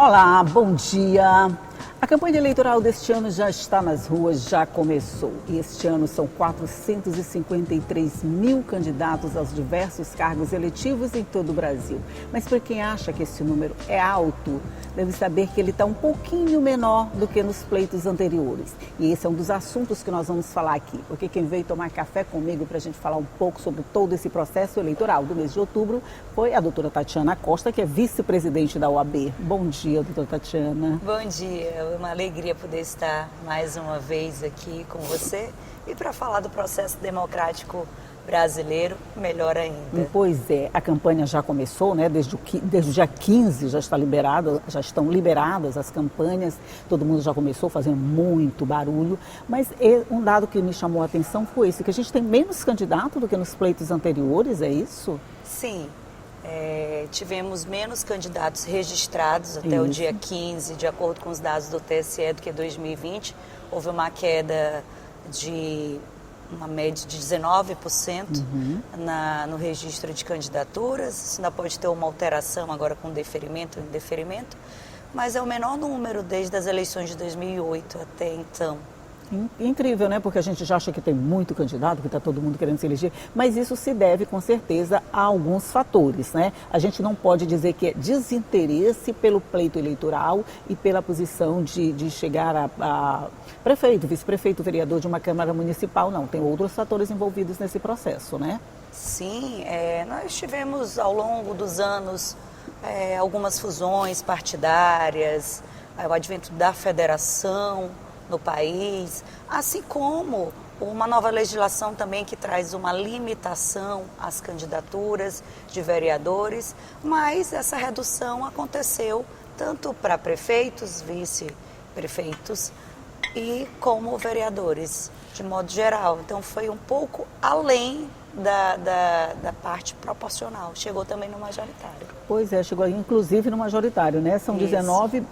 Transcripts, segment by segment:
Olá, bom dia. A campanha eleitoral deste ano já está nas ruas, já começou. E este ano são 453 mil candidatos aos diversos cargos eletivos em todo o Brasil. Mas para quem acha que esse número é alto, deve saber que ele está um pouquinho menor do que nos pleitos anteriores. E esse é um dos assuntos que nós vamos falar aqui. Porque quem veio tomar café comigo para a gente falar um pouco sobre todo esse processo eleitoral do mês de outubro foi a doutora Tatiana Costa, que é vice-presidente da OAB. Bom dia, doutora Tatiana. Bom dia, é uma alegria poder estar mais uma vez aqui com você e para falar do processo democrático brasileiro, melhor ainda. Pois é, a campanha já começou, né? Desde o dia 15 já estão liberadas as campanhas, todo mundo já começou fazendo muito barulho, mas um dado que me chamou a atenção foi esse, que a gente tem menos candidato do que nos pleitos anteriores, é isso? Sim. Tivemos menos candidatos registrados até o dia 15, de acordo com os dados do TSE, do que 2020. Houve uma queda de uma média de 19% no registro de candidaturas. Isso ainda pode ter uma alteração agora com deferimento ou indeferimento, mas é o menor número desde as eleições de 2008 até então. Incrível, né? Porque a gente já acha que tem muito candidato, que está todo mundo querendo se eleger, mas isso se deve, com certeza, a alguns fatores, né? A gente não pode dizer que é desinteresse pelo pleito eleitoral e pela posição de chegar a prefeito, vice-prefeito, vereador de uma Câmara Municipal, não. Tem outros fatores envolvidos nesse processo, né? Sim, nós tivemos ao longo dos anos algumas fusões partidárias, o advento da federação no país, assim como uma nova legislação também que traz uma limitação às candidaturas de vereadores, mas essa redução aconteceu tanto para prefeitos, vice-prefeitos e como vereadores, de modo geral. Então foi um pouco além da parte proporcional, chegou também no majoritário. Pois é, chegou inclusive no majoritário, né? São 19%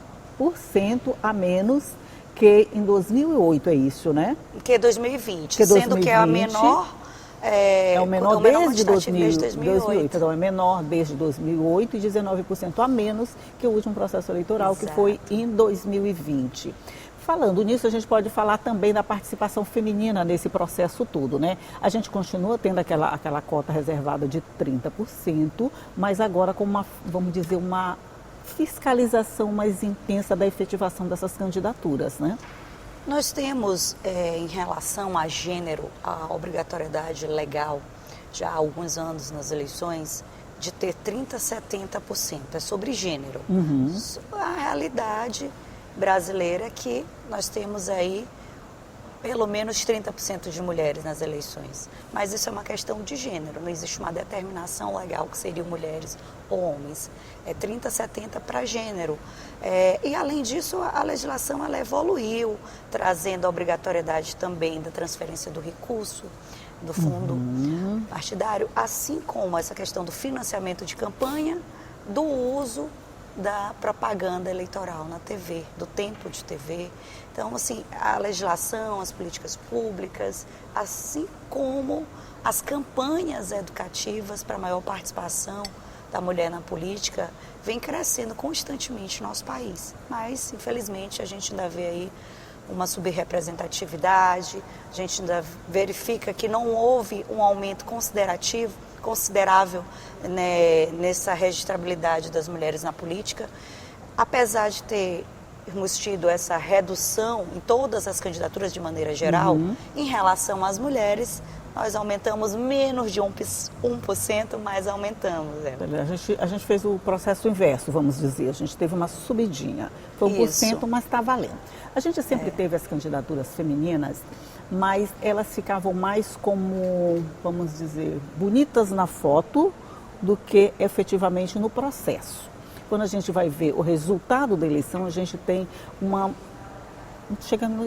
a menos que em 2008, é isso, né? Que 2020, sendo que é a menor... É o menor desde 2008. Então é menor desde 2008 e 19% a menos que o último processo eleitoral, Exato. Que foi em 2020. Falando nisso, a gente pode falar também da participação feminina nesse processo todo, né? A gente continua tendo aquela cota reservada de 30%, mas agora com vamos dizer, uma fiscalização mais intensa da efetivação dessas candidaturas, né? Nós temos, em relação a gênero, a obrigatoriedade legal, já há alguns anos nas eleições, de ter 30% a 70%. É sobre gênero. A realidade brasileira é que nós temos aí pelo menos 30% de mulheres nas eleições. Mas isso é uma questão de gênero, não existe uma determinação legal que seriam mulheres ou homens. É 30% a 70% para gênero. E além disso, a legislação ela evoluiu, trazendo a obrigatoriedade também da transferência do recurso, do fundo partidário, assim como essa questão do financiamento de campanha, do uso da propaganda eleitoral na TV, do tempo de TV. Então, assim, a legislação, as políticas públicas, assim como as campanhas educativas para maior participação da mulher na política, vem crescendo constantemente no nosso país. Mas, infelizmente, a gente ainda vê aí uma subrepresentatividade, a gente ainda verifica que não houve um aumento considerável, né, nessa registrabilidade das mulheres na política, apesar de termos tido essa redução em todas as candidaturas de maneira geral, em relação às mulheres, nós aumentamos menos de 1%, mas aumentamos. A gente fez o processo inverso, vamos dizer, a gente teve uma subidinha, foi 1%, mas está valendo. A gente sempre teve as candidaturas femininas, mas elas ficavam mais como, vamos dizer, bonitas na foto do que efetivamente no processo. Quando a gente vai ver o resultado da eleição, a gente tem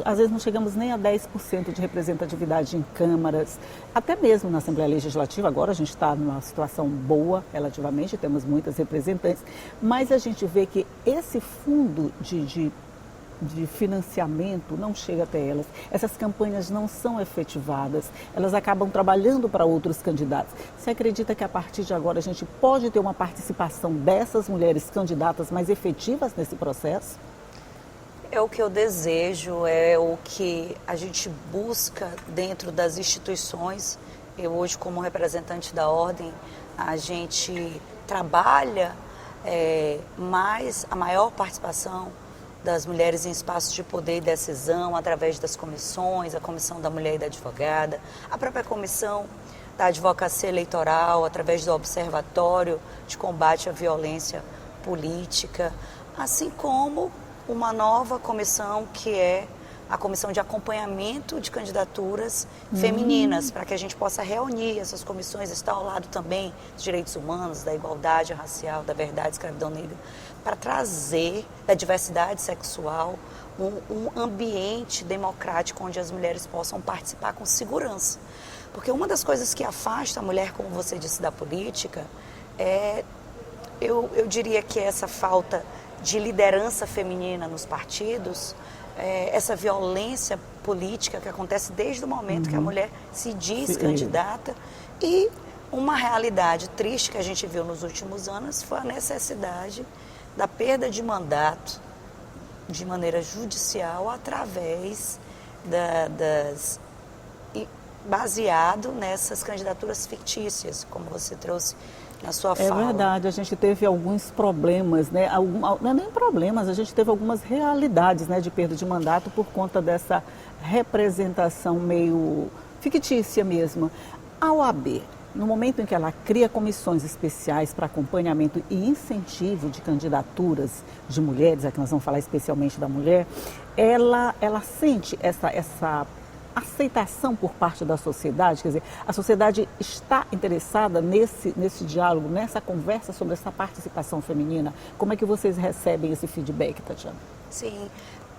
às vezes não chegamos nem a 10% de representatividade em câmaras, até mesmo na Assembleia Legislativa. Agora a gente está numa situação boa, relativamente, temos muitas representantes, mas a gente vê que esse fundo de de financiamento não chega até elas. Essas campanhas não são efetivadas, elas acabam trabalhando para outros candidatos. Você acredita que a partir de agora a gente pode ter uma participação dessas mulheres candidatas mais efetivas nesse processo? É o que eu desejo, é o que a gente busca dentro das instituições. Eu hoje, como representante da Ordem, a gente trabalha mais a maior participação das mulheres em espaços de poder e decisão, através das comissões, a Comissão da Mulher e da Advogada, a própria Comissão da Advocacia Eleitoral, através do Observatório de Combate à Violência Política, assim como uma nova comissão que é a Comissão de Acompanhamento de Candidaturas Femininas, para que a gente possa reunir essas comissões, estar ao lado também dos direitos humanos, da igualdade racial, da verdade, escravidão negra, para trazer da diversidade sexual um ambiente democrático onde as mulheres possam participar com segurança. Porque uma das coisas que afasta a mulher, como você disse, da política, eu diria que é essa falta de liderança feminina nos partidos, essa violência política que acontece desde o momento que a mulher se diz candidata, e uma realidade triste que a gente viu nos últimos anos foi a necessidade da perda de mandato de maneira judicial através baseado nessas candidaturas fictícias, como você trouxe na sua fala. É verdade, a gente teve alguns problemas, né? Não é nem problemas, a gente teve algumas realidades, né, de perda de mandato por conta dessa representação meio fictícia mesmo. A OAB, no momento em que ela cria comissões especiais para acompanhamento e incentivo de candidaturas de mulheres, aqui nós vamos falar especialmente da mulher, ela sente essa aceitação por parte da sociedade, quer dizer, a sociedade está interessada nesse diálogo, nessa conversa sobre essa participação feminina. Como é que vocês recebem esse feedback, Tatiana? Sim,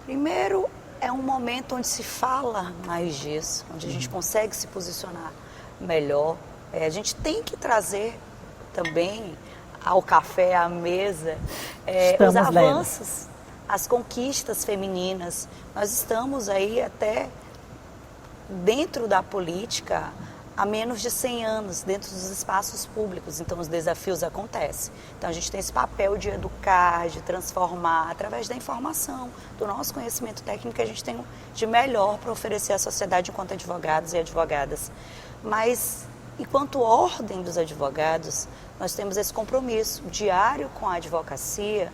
primeiro é um momento onde se fala mais disso, onde a gente consegue se posicionar melhor. A gente tem que trazer também ao café, à mesa, os avanços, as conquistas femininas. Nós estamos aí até dentro da política há menos de 100 anos, dentro dos espaços públicos, então os desafios acontecem. Então a gente tem esse papel de educar, de transformar, através da informação, do nosso conhecimento técnico que a gente tem de melhor para oferecer à sociedade enquanto advogados e advogadas. Mas, enquanto ordem dos advogados, nós temos esse compromisso diário com a advocacia,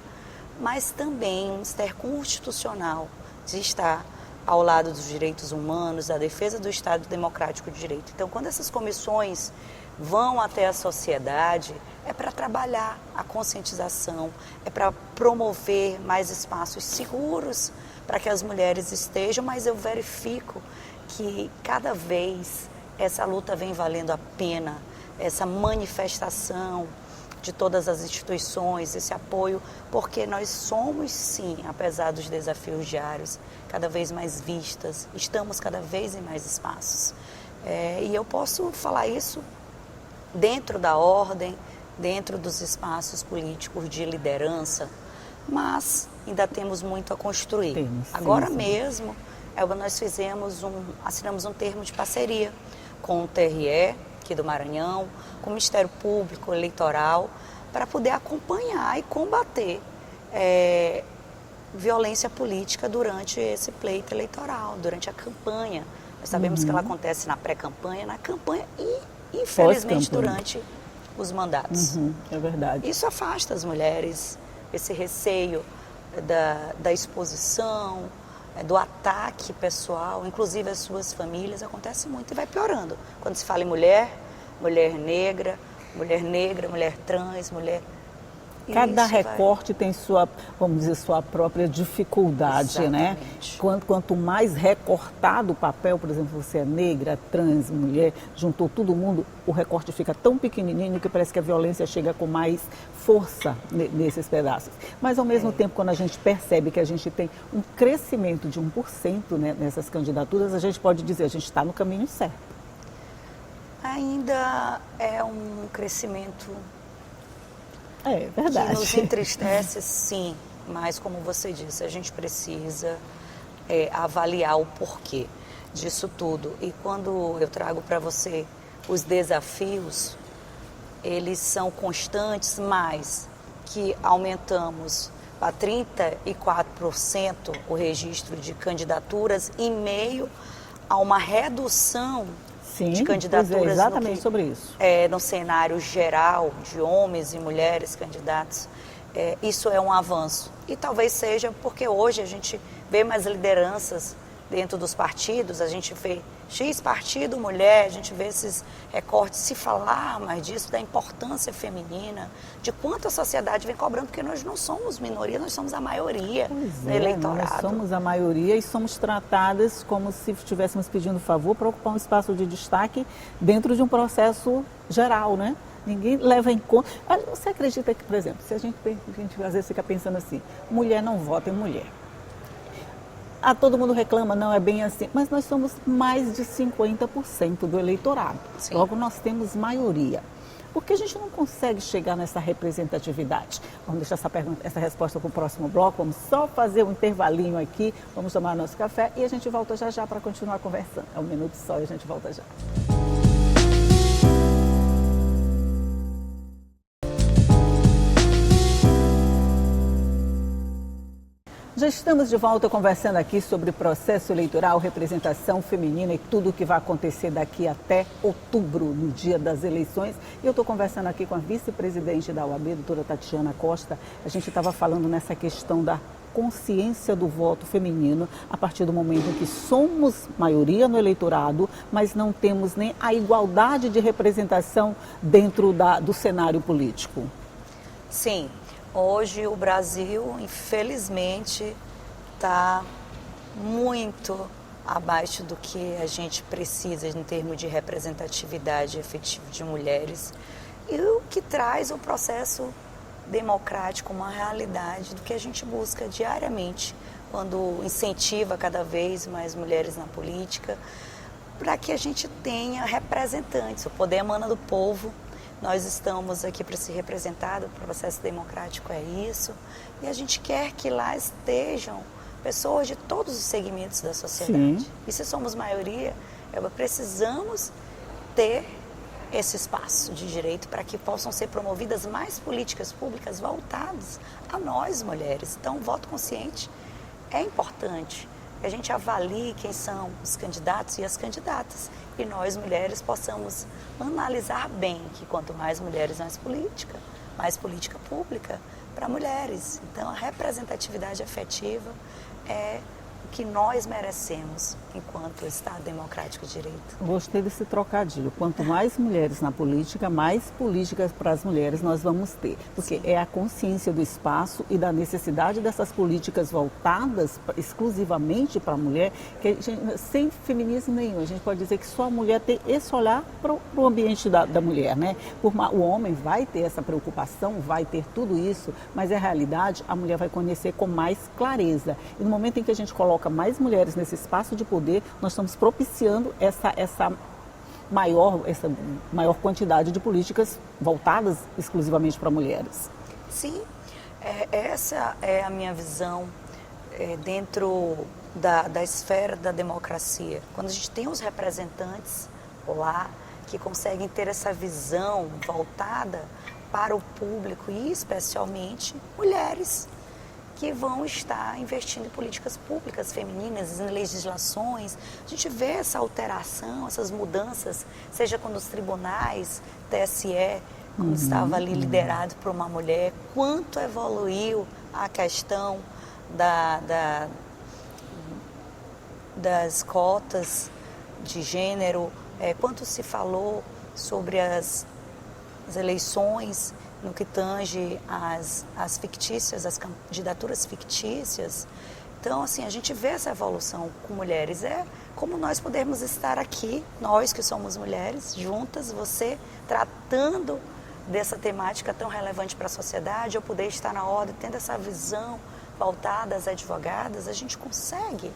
mas também um mistério constitucional de estar ao lado dos direitos humanos, da defesa do Estado Democrático de Direito. Então, quando essas comissões vão até a sociedade, é para trabalhar a conscientização, é para promover mais espaços seguros para que as mulheres estejam, mas eu verifico que cada vez essa luta vem valendo a pena, essa manifestação de todas as instituições, esse apoio, porque nós somos, sim, apesar dos desafios diários, cada vez mais vistas, estamos cada vez em mais espaços. E eu posso falar isso dentro da ordem, dentro dos espaços políticos de liderança, mas ainda temos muito a construir. Agora mesmo, nós assinamos um termo de parceria com o TRE, aqui do Maranhão, com o Ministério Público Eleitoral, para poder acompanhar e combater violência política durante esse pleito eleitoral, durante a campanha. Nós sabemos que ela acontece na pré-campanha, na campanha e, infelizmente, durante os mandatos. É verdade. Isso afasta as mulheres, esse receio da exposição, do ataque pessoal, inclusive as suas famílias, acontece muito e vai piorando. Quando se fala em mulher negra, mulher trans, mulher... Cada recorte tem sua, vamos dizer, sua própria dificuldade, né? Quanto mais recortado o papel, por exemplo, você é negra, trans, mulher, juntou todo mundo, o recorte fica tão pequenininho que parece que a violência chega com mais força nesses pedaços. Mas, ao mesmo tempo, quando a gente percebe que a gente tem um crescimento de 1%, né, nessas candidaturas, a gente pode dizer, a gente está no caminho certo. Ainda é um crescimento verdade. que nos entristece, sim, mas como você disse, a gente precisa avaliar o porquê disso tudo. E quando eu trago para você os desafios, eles são constantes, mas que aumentamos para 34% o registro de candidaturas em meio a uma redução de candidaturas exatamente sobre isso. No cenário geral de homens e mulheres candidatos. Isso é um avanço. E talvez seja porque hoje a gente vê mais lideranças dentro dos partidos, a gente vê X partido mulher, a gente vê esses recortes, se falar mais disso, da importância feminina, de quanto a sociedade vem cobrando, porque nós não somos minoria, nós somos a maioria no eleitorado. Nós somos a maioria e somos tratadas como se estivéssemos pedindo favor para ocupar um espaço de destaque dentro de um processo geral, né? Ninguém leva em conta. Você acredita que, por exemplo, se a gente às vezes fica pensando assim, mulher não vota em mulher. Todo mundo reclama, não é bem assim, mas nós somos mais de 50% do eleitorado. Sim. Logo, nós temos maioria. Por que a gente não consegue chegar nessa representatividade? Vamos deixar essa resposta para o próximo bloco, vamos só fazer um intervalinho aqui, vamos tomar nosso café e a gente volta já já para continuar conversando. É um minuto só e a gente volta já. Já estamos de volta conversando aqui sobre processo eleitoral, representação feminina e tudo o que vai acontecer daqui até outubro, no dia das eleições. E eu estou conversando aqui com a vice-presidente da OAB, doutora Tatiana Costa. A gente estava falando nessa questão da consciência do voto feminino a partir do momento em que somos maioria no eleitorado, mas não temos nem a igualdade de representação dentro do cenário político. Sim. Hoje o Brasil, infelizmente, está muito abaixo do que a gente precisa em termos de representatividade efetiva de mulheres, e o que traz o processo democrático uma realidade do que a gente busca diariamente quando incentiva cada vez mais mulheres na política, para que a gente tenha representantes. O poder emana do povo. Nós estamos aqui para ser representados, o processo democrático é isso, e a gente quer que lá estejam pessoas de todos os segmentos da sociedade. Sim. E se somos maioria, precisamos ter esse espaço de direito para que possam ser promovidas mais políticas públicas voltadas a nós, mulheres. Então, o voto consciente é importante. Que a gente avalie quem são os candidatos e as candidatas. E nós, mulheres, possamos analisar bem que quanto mais mulheres, mais política pública para mulheres. Então, a representatividade afetiva é o que nós merecemos enquanto Estado democrático de direito. Gostei desse trocadilho. Quanto mais mulheres na política, mais políticas para as mulheres nós vamos ter. Porque Sim. É a consciência do espaço e da necessidade dessas políticas voltadas exclusivamente para a mulher, que sem feminismo nenhum. A gente pode dizer que só a mulher tem esse olhar para o ambiente da mulher, né? O homem vai ter essa preocupação, vai ter tudo isso, mas a realidade a mulher vai conhecer com mais clareza. E no momento em que a gente coloca mais mulheres nesse espaço de poder, nós estamos propiciando essa maior quantidade de políticas voltadas exclusivamente para mulheres. Sim, essa é a minha visão dentro da esfera da democracia. Quando a gente tem os representantes lá que conseguem ter essa visão voltada para o público e especialmente mulheres, que vão estar investindo em políticas públicas femininas, em legislações. A gente vê essa alteração, essas mudanças, seja quando os tribunais, TSE, quando estava ali liderado por uma mulher, quanto evoluiu a questão das cotas de gênero, quanto se falou sobre as eleições no que tange as fictícias, as candidaturas fictícias. Então, assim, a gente vê essa evolução com mulheres. É como nós podemos estar aqui, nós que somos mulheres, juntas, você tratando dessa temática tão relevante para a sociedade, eu poder estar na ordem, tendo essa visão voltada às advogadas, a gente consegue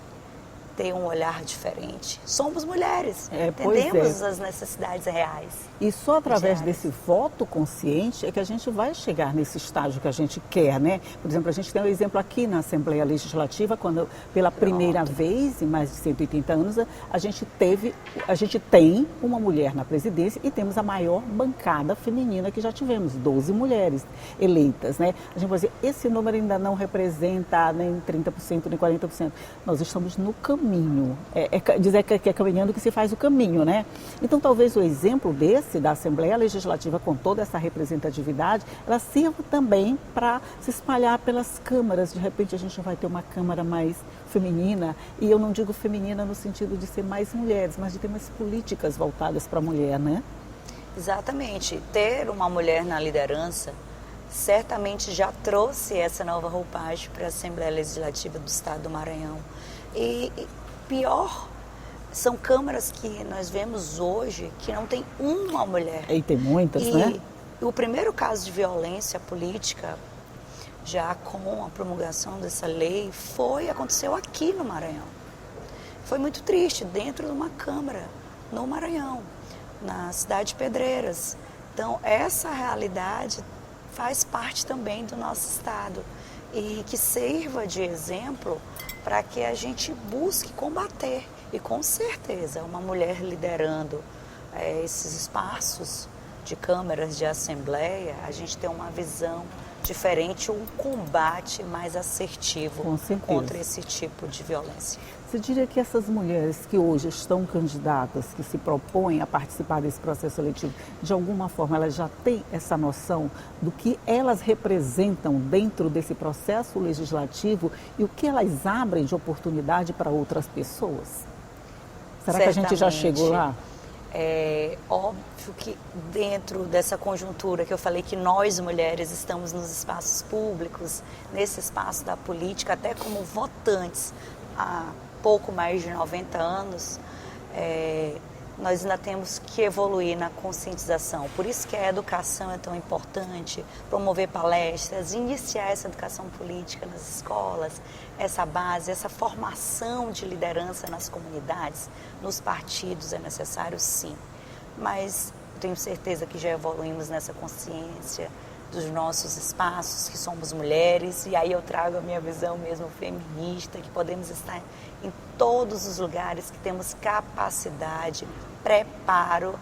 ter um olhar diferente. Somos mulheres, Pois entendemos as necessidades reais. E só através diárias. desse voto consciente é que a gente vai chegar nesse estágio que a gente quer, né? Por exemplo, a gente tem um exemplo aqui na Assembleia Legislativa, quando pela primeira vez em mais de 180 anos, a gente tem uma mulher na presidência e temos a maior bancada feminina que já tivemos, 12 mulheres eleitas, né? A gente vai dizer, esse número ainda não representa nem 30%, nem 40%. Nós estamos no caminho. Dizer que é caminhando que se faz o caminho, né? Então, talvez o exemplo desse, da Assembleia Legislativa, com toda essa representatividade, ela sirva também para se espalhar pelas câmaras. De repente, a gente vai ter uma Câmara mais feminina, e eu não digo feminina no sentido de ser mais mulheres, mas de ter mais políticas voltadas para a mulher, né? Exatamente. Ter uma mulher na liderança certamente já trouxe essa nova roupagem para a Assembleia Legislativa do Estado do Maranhão. E pior, são câmaras que nós vemos hoje que não tem uma mulher. E tem muitas, né? E o primeiro caso de violência política, já com a promulgação dessa lei, aconteceu aqui no Maranhão. Foi muito triste, dentro de uma câmara, no Maranhão, na cidade de Pedreiras. Então, essa realidade faz parte também do nosso estado e que sirva de exemplo para que a gente busque combater. E com certeza, uma mulher liderando esses espaços de câmaras de assembleia, a gente tem uma visão diferente, um combate mais assertivo contra esse tipo de violência. Você diria que essas mulheres que hoje estão candidatas, que se propõem a participar desse processo seletivo, de alguma forma elas já têm essa noção do que elas representam dentro desse processo legislativo e o que elas abrem de oportunidade para outras pessoas? Será que a gente já chegou lá? É óbvio que dentro dessa conjuntura que eu falei que nós mulheres estamos nos espaços públicos, nesse espaço da política, até como votantes há pouco mais de 90 anos, nós ainda temos que evoluir na conscientização. Por isso que a educação é tão importante, promover palestras, iniciar essa educação política nas escolas, essa base, essa formação de liderança nas comunidades, nos partidos é necessário, sim. Mas eu tenho certeza que já evoluímos nessa consciência dos nossos espaços, que somos mulheres, e aí eu trago a minha visão mesmo feminista, que podemos estar em todos os lugares, que temos capacidade, preparo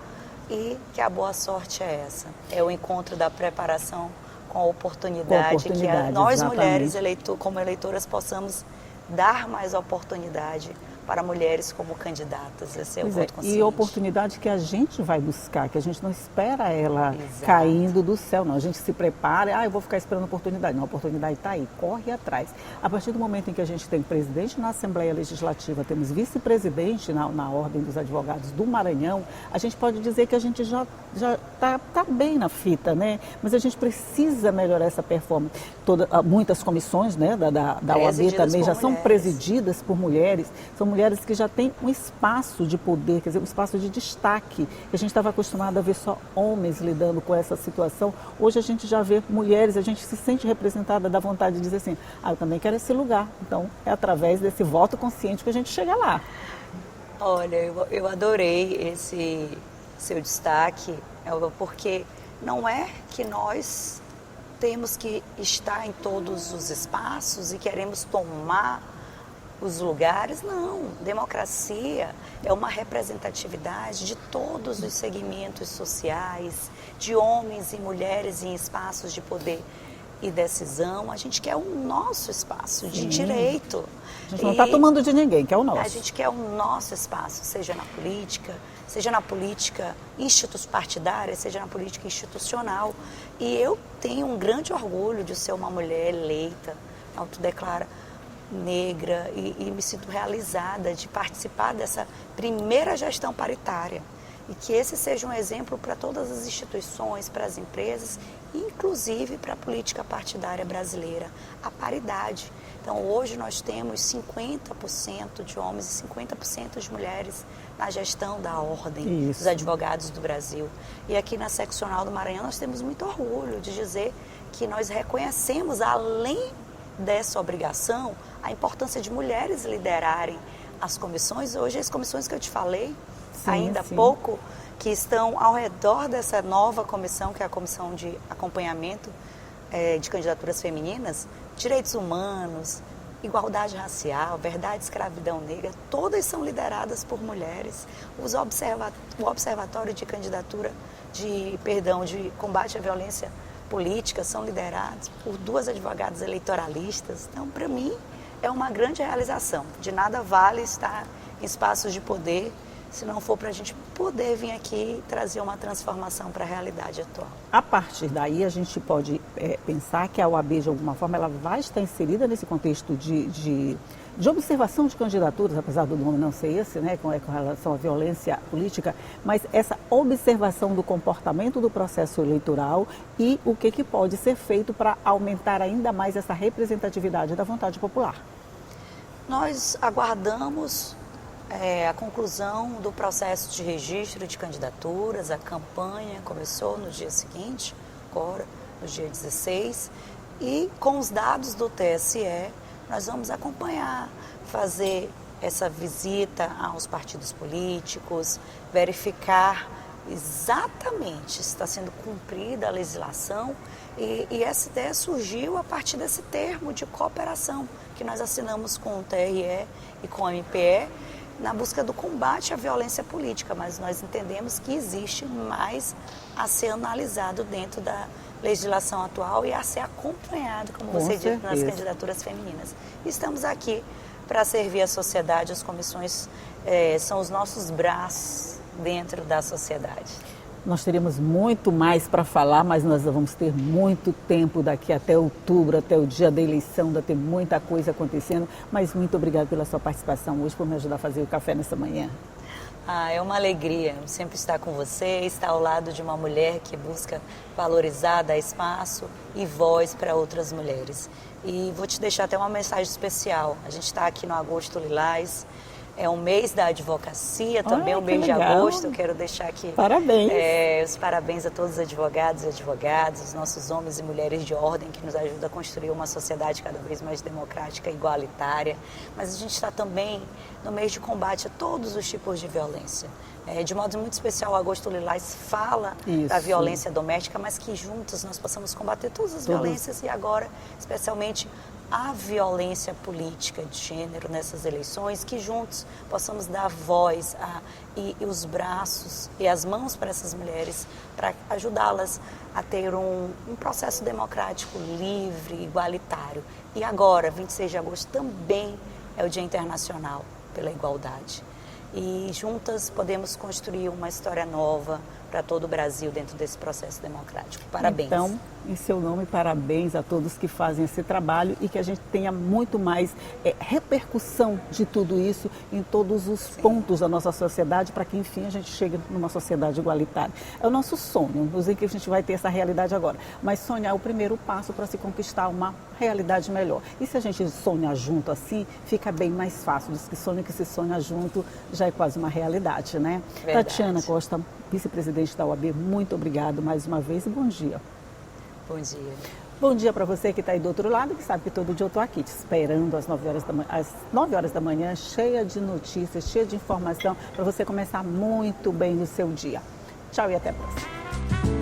e que a boa sorte é essa. É o encontro da preparação com a oportunidade que nós mulheres, como eleitoras, possamos dar mais oportunidade para mulheres como candidatas. Esse é o voto consciente. E oportunidade que a gente vai buscar, que a gente não espera ela caindo do céu, não. A gente se prepara, eu vou ficar esperando a oportunidade. Não, a oportunidade está aí, corre atrás. A partir do momento em que a gente tem presidente na Assembleia Legislativa, temos vice-presidente na Ordem dos Advogados do Maranhão, a gente pode dizer que a gente já está bem na fita, né? Mas a gente precisa melhorar essa performance. Muitas comissões, né, da OAB também já são presididas por mulheres, são mulheres que já têm um espaço de poder, quer dizer, um espaço de destaque. A gente estava acostumado a ver só homens lidando com essa situação. Hoje a gente já vê mulheres, a gente se sente representada, dá vontade de dizer assim, eu também quero esse lugar. Então, é através desse voto consciente que a gente chega lá. Olha, eu adorei esse seu destaque, porque não é que nós temos que estar em todos os espaços e queremos tomar os lugares, não. Democracia é uma representatividade de todos os segmentos sociais, de homens e mulheres em espaços de poder e decisão. A gente quer o nosso espaço de direito. A gente não está tomando de ninguém, que é o nosso. A gente quer o nosso espaço, seja na política partidária, seja na política institucional. E eu tenho um grande orgulho de ser uma mulher eleita, autodeclara negra, e me sinto realizada de participar dessa primeira gestão paritária. E que esse seja um exemplo para todas as instituições, para as empresas, inclusive para a política partidária brasileira, a paridade. Então, hoje nós temos 50% de homens e 50% de mulheres na gestão da Ordem dos Advogados do Brasil. E aqui na Seccional do Maranhão nós temos muito orgulho de dizer que nós reconhecemos, além dessa obrigação, a importância de mulheres liderarem as comissões, hoje as comissões que eu te falei, Sim, ainda há sim. pouco, que estão ao redor dessa nova comissão, que é a Comissão de Acompanhamento de Candidaturas Femininas, Direitos Humanos, Igualdade Racial, Verdade e Escravidão Negra, todas são lideradas por mulheres. O Observatório de Candidatura, de Combate à Violência Política são liderados por 2 advogadas eleitoralistas. Então, para mim, é uma grande realização. De nada vale estar em espaços de poder se não for para a gente poder vir aqui e trazer uma transformação para a realidade atual. A partir daí, a gente pode pensar que a OAB, de alguma forma, ela vai estar inserida nesse contexto de observação de candidaturas, apesar do nome não ser esse, né, com relação à violência política, mas essa observação do comportamento do processo eleitoral e o que pode ser feito para aumentar ainda mais essa representatividade da vontade popular. Nós aguardamos a conclusão do processo de registro de candidaturas. A campanha começou no dia seguinte, agora, no dia 16, e com os dados do TSE, nós vamos acompanhar, fazer essa visita aos partidos políticos, verificar exatamente se está sendo cumprida a legislação, e essa ideia surgiu a partir desse termo de cooperação que nós assinamos com o TRE e com a MPE, na busca do combate à violência política, mas nós entendemos que existe mais a ser analisado dentro da legislação atual e a ser acompanhado, como você disse, nas candidaturas femininas. Estamos aqui para servir a sociedade, as comissões são os nossos braços dentro da sociedade. Nós teríamos muito mais para falar, mas nós vamos ter muito tempo daqui até outubro, até o dia da eleição, ainda tem muita coisa acontecendo. Mas muito obrigada pela sua participação hoje, por me ajudar a fazer o café nessa manhã. É uma alegria sempre estar com você, estar ao lado de uma mulher que busca valorizar, dar espaço e voz para outras mulheres. E vou te deixar até uma mensagem especial. A gente está aqui no Agosto Lilás. É um mês da advocacia, também um mês de agosto. Eu quero deixar aqui os parabéns a todos os advogados e advogadas, os nossos homens e mulheres de ordem que nos ajudam a construir uma sociedade cada vez mais democrática e igualitária. Mas a gente está também no mês de combate a todos os tipos de violência. De modo muito especial, o Agosto Lilás fala da violência doméstica, mas que juntos nós possamos combater todas as violências e agora, especialmente, a violência política de gênero nessas eleições, que juntos possamos dar voz e os braços e as mãos para essas mulheres, para ajudá-las a ter um processo democrático livre, igualitário. E agora, 26 de agosto, também é o Dia Internacional pela Igualdade. E juntas podemos construir uma história nova para todo o Brasil dentro desse processo democrático. Parabéns. Então, em seu nome, parabéns a todos que fazem esse trabalho e que a gente tenha muito mais repercussão de tudo isso em todos os pontos da nossa sociedade para que, enfim, a gente chegue numa sociedade igualitária. É o nosso sonho, não sei que a gente vai ter essa realidade agora, mas sonhar é o primeiro passo para se conquistar uma realidade melhor. E se a gente sonhar junto assim, fica bem mais fácil. Diz que sonha que se sonha junto já é quase uma realidade, né? Verdade. Tatiana Costa, vice-presidente da OAB, muito obrigado mais uma vez e bom dia. Bom dia. Bom dia para você que está aí do outro lado, que sabe que todo dia eu estou aqui te esperando às 9 horas da manhã, cheia de notícias, cheia de informação, para você começar muito bem o seu dia. Tchau e até a próxima.